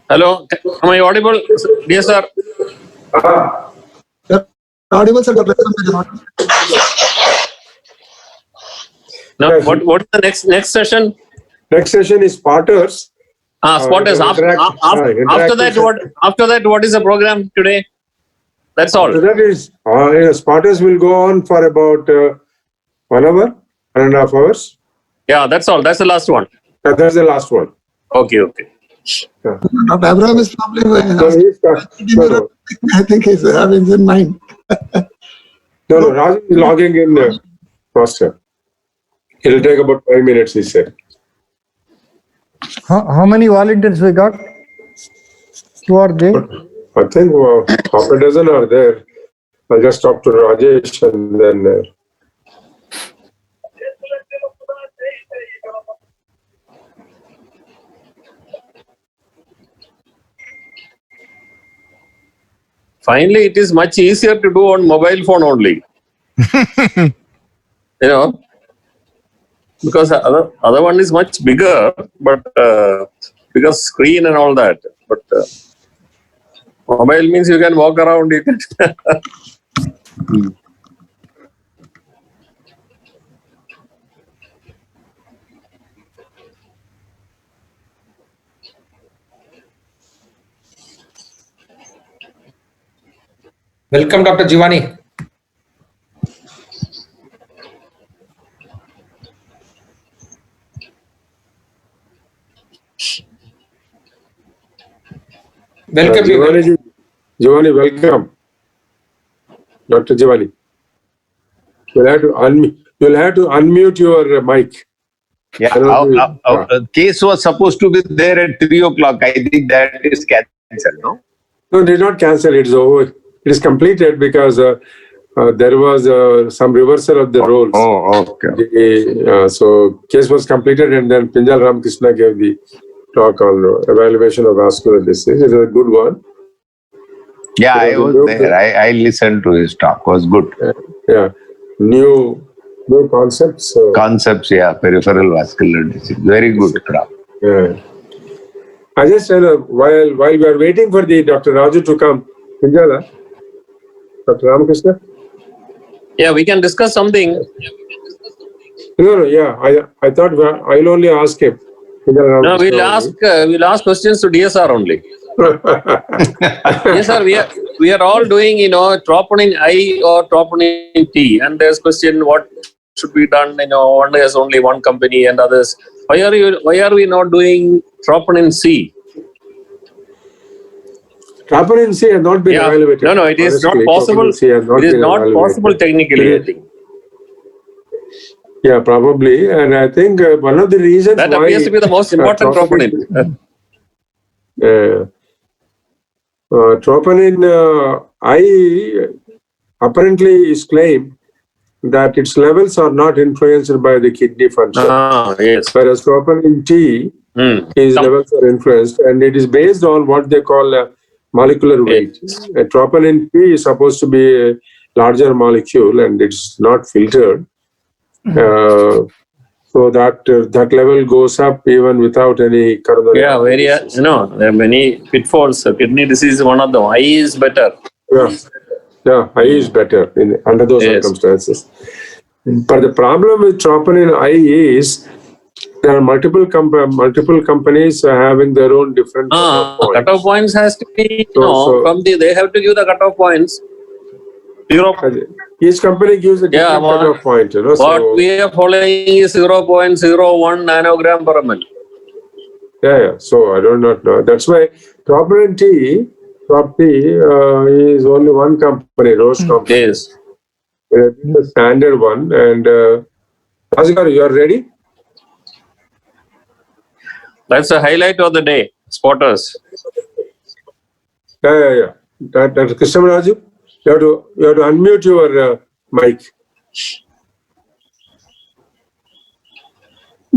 [SPEAKER 7] Hello, am I audible? Dear sir.
[SPEAKER 2] audible, sir.
[SPEAKER 7] Now, what is the next session?
[SPEAKER 3] Next session is spotters.
[SPEAKER 7] Spotters. After that, what is the program today? That's all.
[SPEAKER 3] So that is, spotters will go on for about 1 hour, 1.5 hours.
[SPEAKER 7] Yeah, that's all. That's the last one.
[SPEAKER 3] That's the last one.
[SPEAKER 7] Okay.
[SPEAKER 2] Dr. Abraham is probably.
[SPEAKER 3] No,
[SPEAKER 2] I think he's having in mind.
[SPEAKER 3] no, Raj is logging in faster. It'll take about 5 minutes, he said.
[SPEAKER 6] How many volunteers we got? Who are they?
[SPEAKER 3] I think half a dozen are there. I'll just talk to Rajesh and then.
[SPEAKER 7] Finally, it is much easier to do on mobile phone only. Because other one is much bigger, but because screen and all that. But mobile means you can walk around. You can
[SPEAKER 4] Welcome, Dr. Jivani. Welcome,
[SPEAKER 3] Jivani, welcome. Dr. Jivani. You'll have to unmute your mic.
[SPEAKER 8] Yeah, case was supposed to be there at 3 o'clock. I think that is cancelled, no?
[SPEAKER 3] No, it did not cancel. It's over. It is completed because there was some reversal of the roles.
[SPEAKER 8] Oh, okay.
[SPEAKER 3] So case was completed, and then Pinjal Ramakrishna gave the talk on evaluation of vascular disease. It was a good one.
[SPEAKER 8] Yeah, I was there. I listened to his talk. It was good.
[SPEAKER 3] Yeah, new concepts.
[SPEAKER 8] Concepts, yeah, peripheral vascular disease. Very good talk.
[SPEAKER 3] Yeah. I just while we are waiting for the Dr. Raju to come, Pinjala, Dr. Ramakrishna.
[SPEAKER 7] Yeah, we can discuss something.
[SPEAKER 3] No, yeah. I thought I'll only ask him.
[SPEAKER 7] No, we'll ask questions to DSR only. Yes, sir. we are all doing, troponin I or troponin T, and there's question what should be done. One has only one company and others. Why are we not doing troponin C?
[SPEAKER 3] Troponin C has not been evaluated.
[SPEAKER 7] No, it is not
[SPEAKER 3] Honestly,
[SPEAKER 7] possible.
[SPEAKER 3] troponin C has not
[SPEAKER 7] It is
[SPEAKER 3] been
[SPEAKER 7] not
[SPEAKER 3] evaluated.
[SPEAKER 7] possible technically, I think.
[SPEAKER 3] Yeah, probably. And I think one of the reasons
[SPEAKER 7] That
[SPEAKER 3] why
[SPEAKER 7] appears to be the most important troponin.
[SPEAKER 3] Troponin I apparently is claimed that its levels are not influenced by the kidney function.
[SPEAKER 7] Yes.
[SPEAKER 3] Whereas troponin T, its levels are influenced, and it is based on what they call a molecular weight. Troponin T is supposed to be a larger molecule, and it's not filtered. So that level goes up even without any coronary.
[SPEAKER 7] Yeah, there are many pitfalls. Kidney disease is one of them. I is better.
[SPEAKER 3] Yeah, I is better under those circumstances. But the problem with troponin I is there are multiple companies having their own different
[SPEAKER 7] cutoff points has to be, they have to give the cutoff points.
[SPEAKER 3] Each company gives a different cutoff point.
[SPEAKER 7] What we are following is 0.01 nanogram per ml.
[SPEAKER 3] Yeah. So I do not know. That's why troponin T is only one company, Roche company.
[SPEAKER 7] Yes.
[SPEAKER 3] The standard one. And Asgar, you are ready?
[SPEAKER 7] That's the highlight of the day. Spotters.
[SPEAKER 3] Yeah. Dr. Krishnaraju, you have to unmute your mic.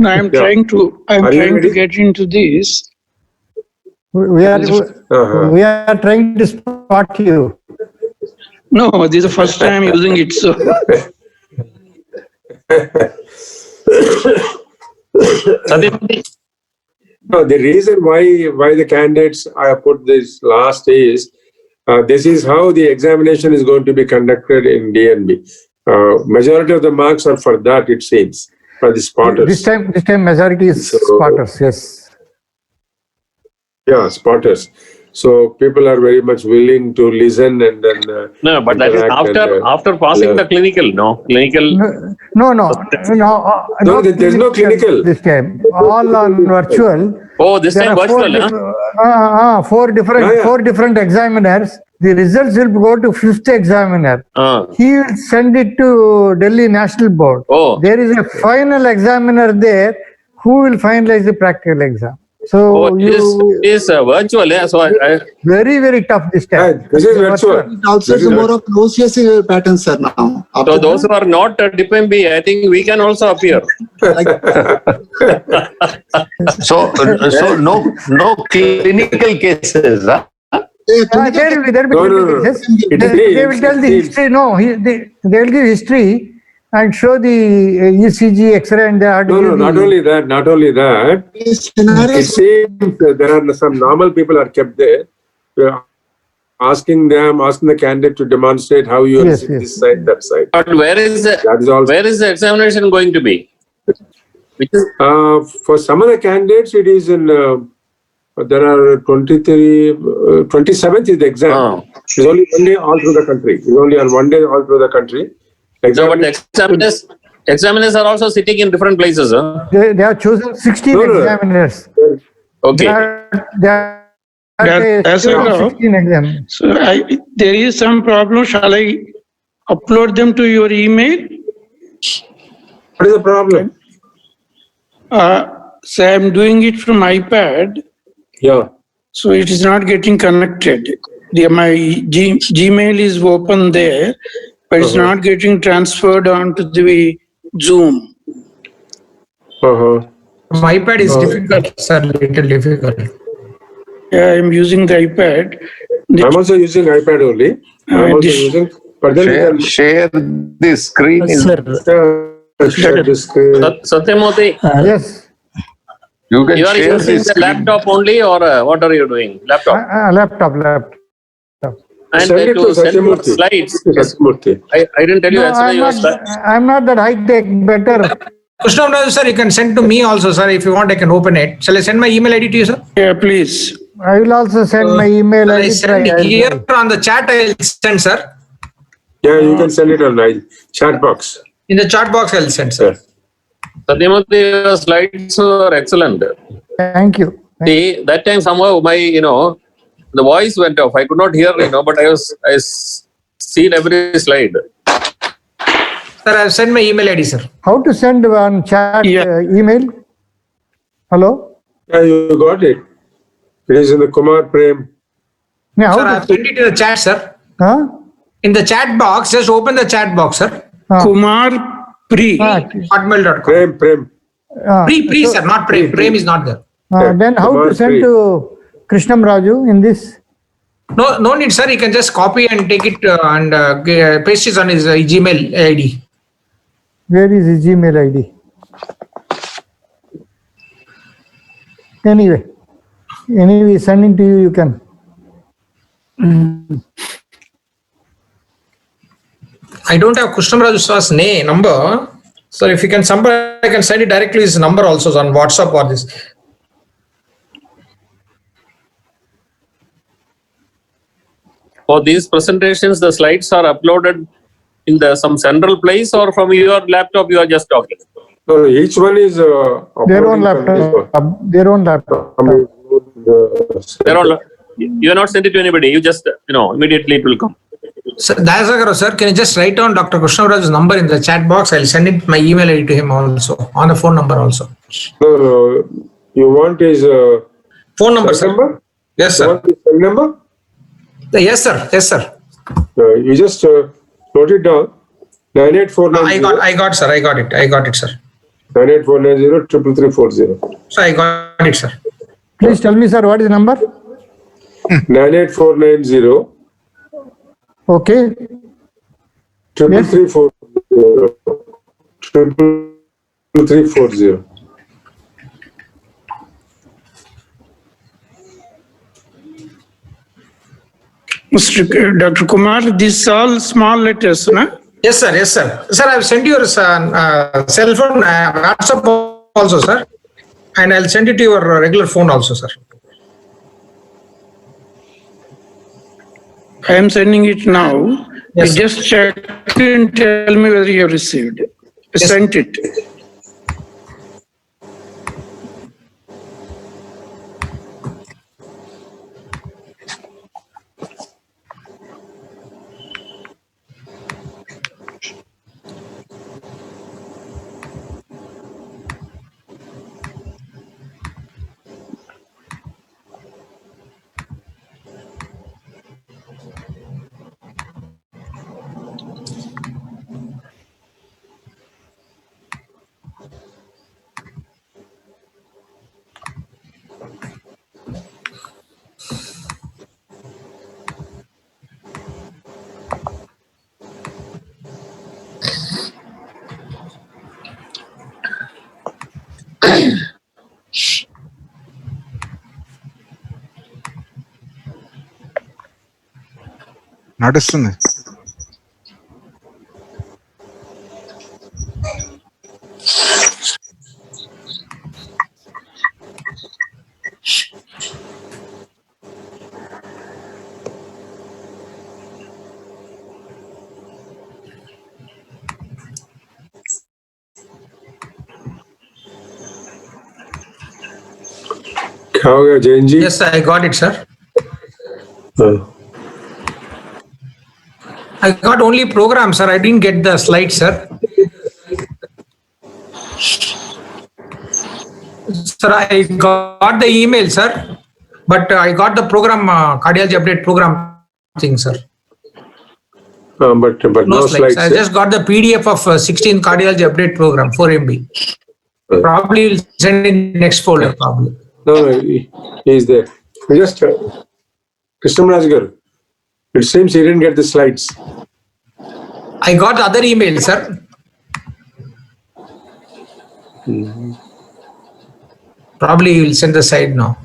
[SPEAKER 9] I'm trying to get into this.
[SPEAKER 6] We are trying to spot you.
[SPEAKER 9] No, this is the first time using it. So
[SPEAKER 3] no, the reason why the candidates I put this last is this is how the examination is going to be conducted in DNB. Majority of the marks are for that, it seems, for the spotters.
[SPEAKER 6] This time majority is spotters, yes.
[SPEAKER 3] Yeah, spotters. So people are very much willing to listen and then.
[SPEAKER 7] No, but that is after passing the clinical,
[SPEAKER 6] No,
[SPEAKER 3] there's no clinical.
[SPEAKER 6] This time, all on virtual.
[SPEAKER 7] Oh, this time virtual,
[SPEAKER 6] four different examiners. The results will go to fifth examiner. He will send it to Delhi National Board. There is a final examiner there who will finalize the practical exam. So
[SPEAKER 7] it is virtual, yeah. So I
[SPEAKER 6] very, very tough this time.
[SPEAKER 3] This is virtual.
[SPEAKER 2] It also is more of an OCS pattern, sir, now.
[SPEAKER 7] So those who are not DIPMB, I think we can also appear.
[SPEAKER 8] So no clinical cases, huh?
[SPEAKER 6] There will be clinical cases. They will tell the history. No, they will give history and show the ECG, X-ray, and the.
[SPEAKER 3] No, not only that. It seems there are some normal people are kept there, asking the candidate to demonstrate how you are this side, that side.
[SPEAKER 7] But where is the examination going to be?
[SPEAKER 3] For some of the candidates, it is in. There are 27th is the exam. It's only one day all through the country. It's only on one day all through the country.
[SPEAKER 7] No, but the examiners are also sitting in different places. Huh?
[SPEAKER 6] They have chosen 16 examiners.
[SPEAKER 7] Okay.
[SPEAKER 9] as I know,
[SPEAKER 6] 16 examiners.
[SPEAKER 9] so there is some problem. Shall I upload them to your email?
[SPEAKER 3] What is the problem?
[SPEAKER 9] So I'm doing it from iPad.
[SPEAKER 3] Yeah.
[SPEAKER 9] So it is not getting connected. My Gmail is open there, but it's not getting transferred onto the Zoom.
[SPEAKER 4] My iPad is difficult, sir, little difficult.
[SPEAKER 9] Yeah, I'm using the iPad.
[SPEAKER 3] I'm also using iPad only. I'm also using. But then
[SPEAKER 8] share the screen.
[SPEAKER 3] share the screen.
[SPEAKER 7] Satyamurthy,
[SPEAKER 6] Yes.
[SPEAKER 8] You can
[SPEAKER 7] you are
[SPEAKER 8] share
[SPEAKER 7] using
[SPEAKER 8] the
[SPEAKER 7] the laptop only, or what are you doing? Laptop.
[SPEAKER 6] Laptop.
[SPEAKER 7] And
[SPEAKER 3] Send it to
[SPEAKER 7] send your
[SPEAKER 3] Satyamurthy.
[SPEAKER 7] slides.
[SPEAKER 3] Satyamurthy.
[SPEAKER 7] I didn't tell you
[SPEAKER 6] No,
[SPEAKER 7] yesterday your slides.
[SPEAKER 6] I'm not that high tech. Better.
[SPEAKER 4] Krishnaraju, sir, you can send to me also, sir. If you want, I can open it. Shall I send my email ID to you, sir?
[SPEAKER 9] Yeah, please.
[SPEAKER 6] I will also send my email
[SPEAKER 4] I
[SPEAKER 6] ID.
[SPEAKER 4] send here on the chat. I will send, sir.
[SPEAKER 3] Yeah, you can send it on my chat box.
[SPEAKER 4] In the chat box, I will send, sir.
[SPEAKER 7] Satyamurthy, your slides are excellent.
[SPEAKER 6] Thank you.
[SPEAKER 7] See, that time somehow my, the voice went off. I could not hear, but I seen every slide.
[SPEAKER 4] Sir, I have sent my email ID, sir.
[SPEAKER 6] How to send on chat email? Hello?
[SPEAKER 3] Yeah, you got it. It is in the Kumar Prem.
[SPEAKER 6] Yeah,
[SPEAKER 4] Sir, I have sent it in the chat, sir.
[SPEAKER 6] Huh?
[SPEAKER 4] In the chat box, just open the chat box, sir.
[SPEAKER 9] Kumar Pri.
[SPEAKER 4] Hotmail.com.
[SPEAKER 3] Prem.
[SPEAKER 4] Pre, sir, not Prem. Prem is not there.
[SPEAKER 6] Then how
[SPEAKER 3] Kumar
[SPEAKER 6] to send
[SPEAKER 3] Pri.
[SPEAKER 6] to Krishnam Raju in this?
[SPEAKER 4] No need, sir. He can just copy and take it and paste it on his Gmail ID.
[SPEAKER 6] Where is his Gmail ID? Anyway, sending to you, you can.
[SPEAKER 4] I don't have Krishnam Raju name number. So if you can, I can send it directly his number also on WhatsApp or this.
[SPEAKER 7] For these presentations, the slides are uploaded in some central place, or from your laptop you are just talking?
[SPEAKER 3] No, each one is
[SPEAKER 6] Their own laptop. Their own laptop.
[SPEAKER 7] You are not sent it to anybody. You just, immediately it will come.
[SPEAKER 4] Sir, Dayasagara, sir, can you just write down Dr. Krishnam Raju's number in the chat box? I'll send it my email ID to him also, on the phone number also.
[SPEAKER 3] No. You want his
[SPEAKER 4] phone number,
[SPEAKER 3] cell
[SPEAKER 4] sir?
[SPEAKER 3] Number?
[SPEAKER 4] Yes,
[SPEAKER 3] You
[SPEAKER 4] sir.
[SPEAKER 3] want his cell number?
[SPEAKER 4] Yes, sir. Yes, sir.
[SPEAKER 3] You just note it down. 98490.
[SPEAKER 4] I got, sir. I got it, sir.
[SPEAKER 3] 98490 33340.
[SPEAKER 4] So I got it, sir.
[SPEAKER 6] Please tell me, sir, what is the number?
[SPEAKER 3] 98490
[SPEAKER 6] Okay.
[SPEAKER 3] 33340. 33340.
[SPEAKER 9] Dr. Kumar, these all small letters, no?
[SPEAKER 4] Yes, sir. Yes, sir. Sir, I've sent you your cell phone, WhatsApp also, sir. And I'll send it to your regular phone also, sir.
[SPEAKER 9] I am sending it now.
[SPEAKER 4] Yes,
[SPEAKER 9] You just check and tell me whether you have received. I sent it.
[SPEAKER 1] నడుస్తుంది.
[SPEAKER 3] क्या हो गया Jain ji?
[SPEAKER 4] Yes, I got it, sir. I got only program, sir. I didn't get the slides, sir. Sir, I got the email, sir. But I got the program, cardiology update program thing, sir.
[SPEAKER 3] But no slides.
[SPEAKER 4] I just got the PDF of 16 cardiology update program, 4 MB. Probably will send in next folder, probably.
[SPEAKER 3] No, he is there. We just Krishnam Rajgar. It seems he didn't get the slides.
[SPEAKER 4] I got the other email, sir. Probably he will send the side now.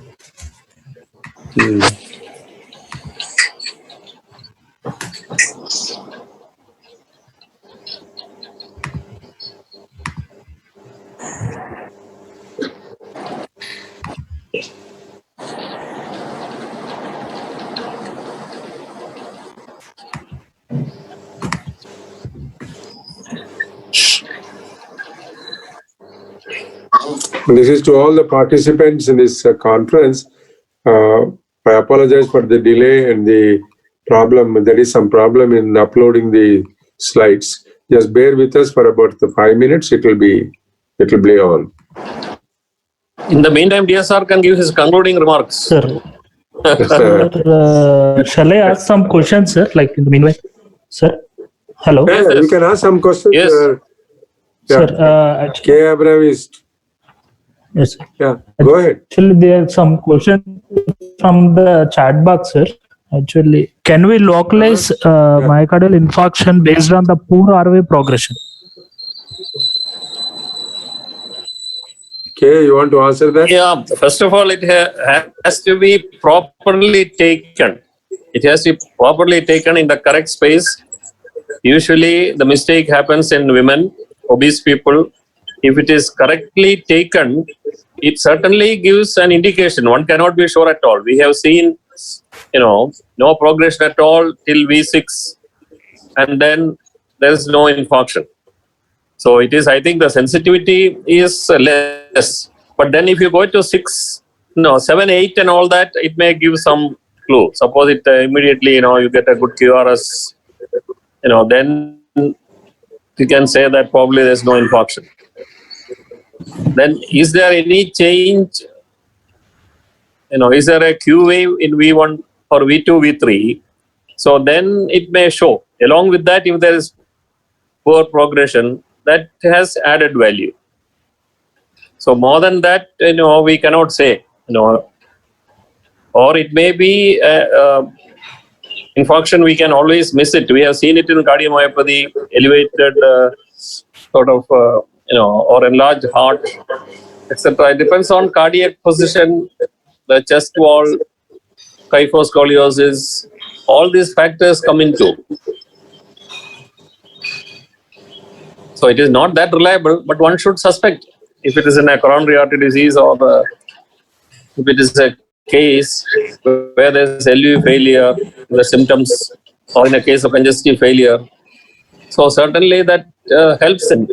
[SPEAKER 3] This is to all the participants in this conference. I apologize for the delay and the problem. There is some problem in uploading the slides. Just bear with us for about the 5 minutes. It will be on.
[SPEAKER 7] In the meantime, DSR can give his concluding remarks.
[SPEAKER 10] Sir, shall I ask some questions, sir? Like in the meanwhile, sir. Hello.
[SPEAKER 3] Yeah, you can ask some questions.
[SPEAKER 7] Yes.
[SPEAKER 3] Yeah. K. Abraham is.
[SPEAKER 10] Yes.
[SPEAKER 3] Yeah. Go ahead.
[SPEAKER 10] Actually, there are some questions from the chat box, sir. Actually, can we localize myocardial infarction based on the poor RV progression?
[SPEAKER 3] Okay, you want to answer that?
[SPEAKER 7] Yeah, first of all, it has to be properly taken. It has to be properly taken in the correct space. Usually, the mistake happens in women, obese people. If it is correctly taken, it certainly gives an indication. One cannot be sure at all. We have seen, no progression at all till V6, and then there is no infarction. So it is, I think the sensitivity is less. But then if you go to 7, 8 and all that, it may give some clue. Suppose it immediately, you get a good QRS, then you can say that probably there's no infarction. Then is there any change? Is there a Q wave in V1 or V2, V3? So then it may show. Along with that, if there is poor progression, that has added value. So more than that, we cannot say, or it may be infarction. We can always miss it. We have seen it in cardiomyopathy, elevated or enlarged heart, etc. It depends on cardiac position, the chest wall, kyphoscoliosis. All these factors come into. So it is not that reliable, but one should suspect if it is in a coronary artery disease or if it is a case where there is LV failure, the symptoms, or in a case of congestive failure. So certainly that helps in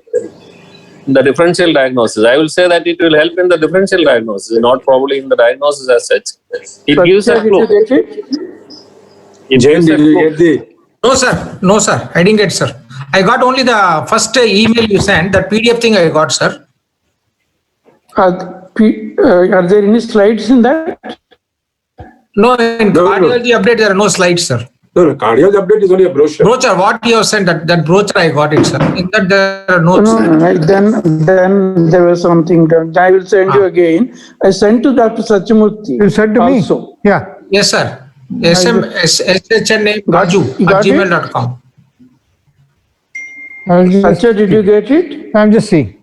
[SPEAKER 7] the differential diagnosis. I will say that it will help in the differential diagnosis, not probably in the diagnosis as such. It gives a clue.
[SPEAKER 3] James, did you get the?
[SPEAKER 4] No, sir. I didn't get, sir. I got only the first email you sent. That PDF thing I got, sir.
[SPEAKER 9] Are there any slides in that?
[SPEAKER 4] No, in cardiology update there are no slides, sir.
[SPEAKER 3] No, cardiology update is only a brochure.
[SPEAKER 4] Brochure, what you have sent, that brochure I got it, sir. In that there are no slides.
[SPEAKER 9] Then there was something done. I will send you again. I sent to Dr. Satchamurthy.
[SPEAKER 6] You sent to me? Yeah.
[SPEAKER 4] Yes, sir. shna@gmail.com.
[SPEAKER 9] Satya, did you get it?
[SPEAKER 6] I'm just seeing.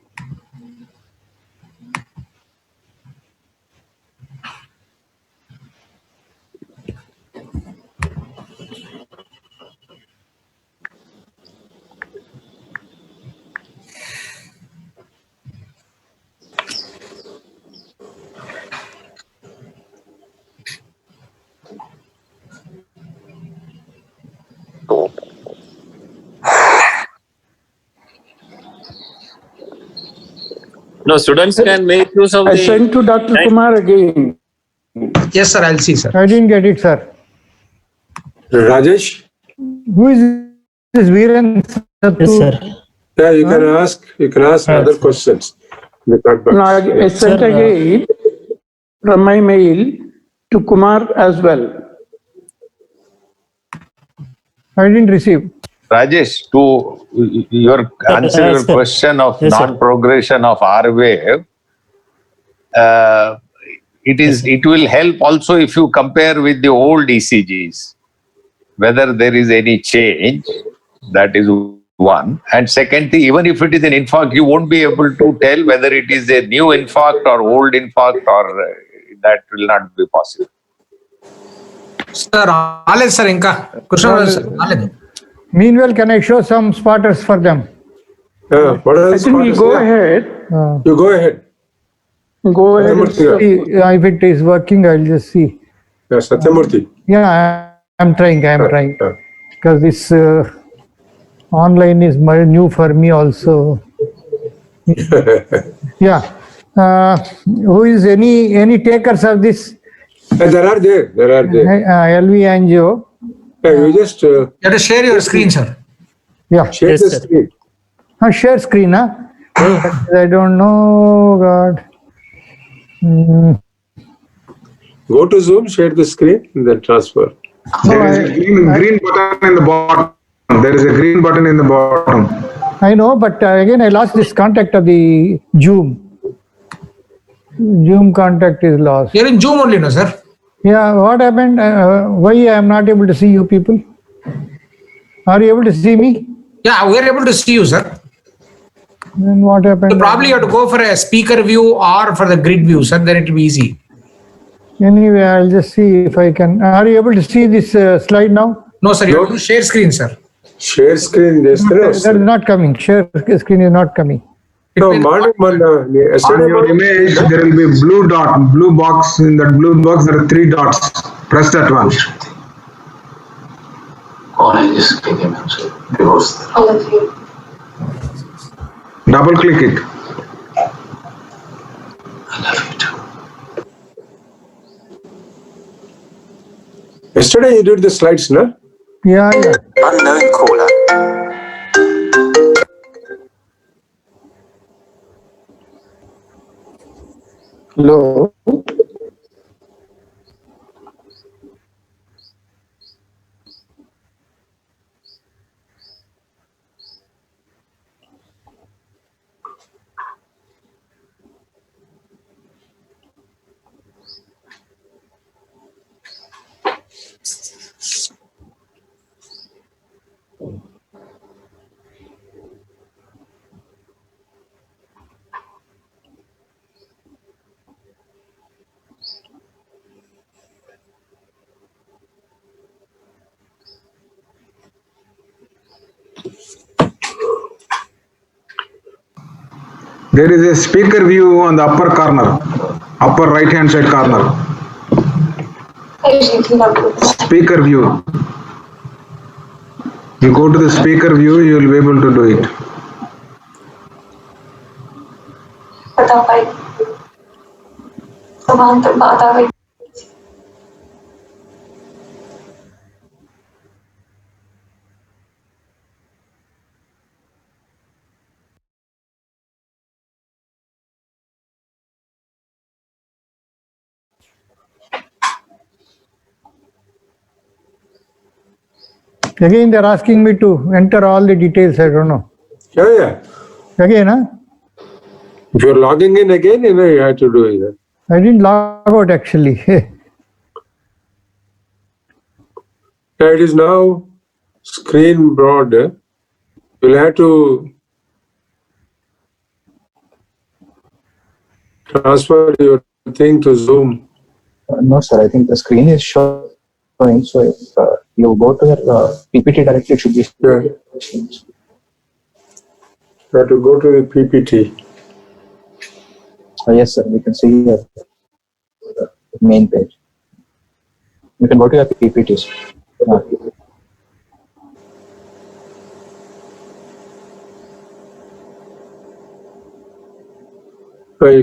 [SPEAKER 7] No, students can make use of
[SPEAKER 9] I
[SPEAKER 7] the...
[SPEAKER 9] sent to Dr. Kumar again.
[SPEAKER 4] Yes, sir. I'll see, sir.
[SPEAKER 6] I didn't get it, sir.
[SPEAKER 3] Rajesh?
[SPEAKER 6] Who is this Viren?
[SPEAKER 10] Yes, sir.
[SPEAKER 3] Yeah, you can ask other questions.
[SPEAKER 9] No, I sent again from my mail to Kumar as well.
[SPEAKER 6] I didn't receive.
[SPEAKER 8] Rajesh, to answer your question of non-progression of R wave, it will help also if you compare with the old ECGs, whether there is any change. That is one. And second thing, even if it is an infarct, you won't be able to tell whether it is a new infarct or old infarct, or that will not be possible.
[SPEAKER 4] Sir, Aled sir, inka. Krishna.
[SPEAKER 6] Meanwhile, can I show some spotters for them?
[SPEAKER 3] What
[SPEAKER 9] I
[SPEAKER 3] else?
[SPEAKER 9] think you go ahead.
[SPEAKER 3] You go ahead.
[SPEAKER 9] Go ahead. And see.
[SPEAKER 6] If it is working, I'll just see.
[SPEAKER 3] Yeah, Satyamurthy.
[SPEAKER 6] Yeah, I'm trying. Because this online is new for me also. Yeah. Who is any takers of this
[SPEAKER 3] There are there.
[SPEAKER 6] LV Angio?
[SPEAKER 3] You just
[SPEAKER 4] You have to share your screen, sir.
[SPEAKER 6] Yeah.
[SPEAKER 3] share
[SPEAKER 10] Yes,
[SPEAKER 3] the
[SPEAKER 10] sir.
[SPEAKER 3] screen.
[SPEAKER 6] Share screen, huh? I don't know, God.
[SPEAKER 3] Go to Zoom, share the screen, and then transfer.
[SPEAKER 1] There is a green button in the bottom. There is a green button in the bottom.
[SPEAKER 6] I know, but again, I lost this contact of the Zoom. Zoom contact is lost.
[SPEAKER 4] You're in Zoom only, no, sir?
[SPEAKER 6] Yeah, what happened? Why I am not able to see you people? Are you able to see me?
[SPEAKER 4] Yeah, we're able to see you, sir.
[SPEAKER 6] Then what happened?
[SPEAKER 4] So probably you have to go for a speaker view or for the grid view, sir. Then it will be easy.
[SPEAKER 6] Anyway, I'll just see if I can. Are you able to see this slide now?
[SPEAKER 4] No, sir. You have to share screen, sir.
[SPEAKER 3] Share screen.
[SPEAKER 6] That is not coming. Share screen is not coming.
[SPEAKER 3] No, madam,
[SPEAKER 1] On your image, there will be blue dot, blue box. In that blue box, there are 3 dots. Press that one. Double click it.
[SPEAKER 3] Yesterday you did the slides, no?
[SPEAKER 6] Yeah.
[SPEAKER 11] Unknown caller.
[SPEAKER 2] Hello.
[SPEAKER 1] There is a speaker view on the upper corner, upper right hand side corner. Speaker view. You go to the speaker view, you will be able to do it.
[SPEAKER 6] Again, they're asking me to enter all the details. I don't know.
[SPEAKER 3] Yeah.
[SPEAKER 6] Again, huh?
[SPEAKER 3] If you're logging in again, you have to do it.
[SPEAKER 6] I didn't log out actually.
[SPEAKER 3] It is now screen broad. You'll have to transfer your thing to Zoom.
[SPEAKER 12] No, sir. I think the screen is showing. So if you go to your PPT directly, it should be.
[SPEAKER 3] Yeah. You have to go to the PPT.
[SPEAKER 12] Yes, sir. We can see your main page. You can go to your PPTs.